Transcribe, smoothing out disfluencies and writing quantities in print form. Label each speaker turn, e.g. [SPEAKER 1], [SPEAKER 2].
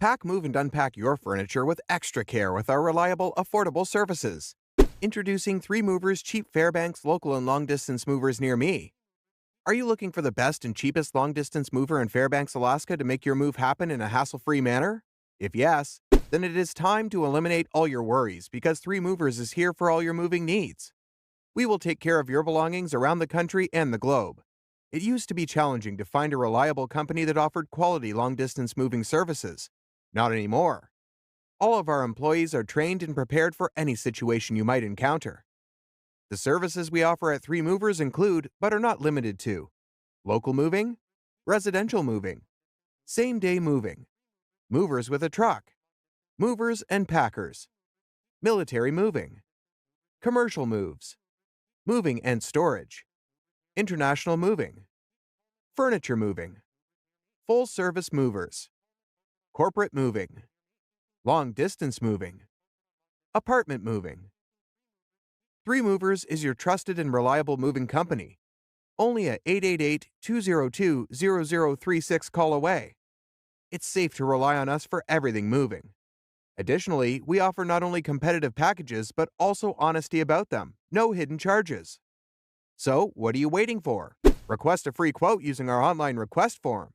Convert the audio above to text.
[SPEAKER 1] Pack, move, and unpack your furniture with extra care with our reliable, affordable services. Introducing 3 Movers Cheap Fairbanks local and long-distance movers near me. Are you looking for the best and cheapest long-distance mover in Fairbanks, Alaska to make your move happen in a hassle-free manner? If yes, then it is time to eliminate all your worries because 3 Movers is here for all your moving needs. We will take care of your belongings around the country and the globe. It used to be challenging to find a reliable company that offered quality long-distance moving services. Not anymore. All of our employees are trained and prepared for any situation you might encounter. The services we offer at 3 Movers include, but are not limited to, local moving, residential moving, same-day moving, movers with a truck, movers and packers, military moving, commercial moves, moving and storage, international moving, furniture moving, full-service movers, corporate moving, long-distance moving, apartment moving. 3 Movers is your trusted and reliable moving company. Only a 888-202-0036 call away. It's safe to rely on us for everything moving. Additionally, we offer not only competitive packages but also honesty about them. No hidden charges. So, what are you waiting for? Request a free quote using our online request form.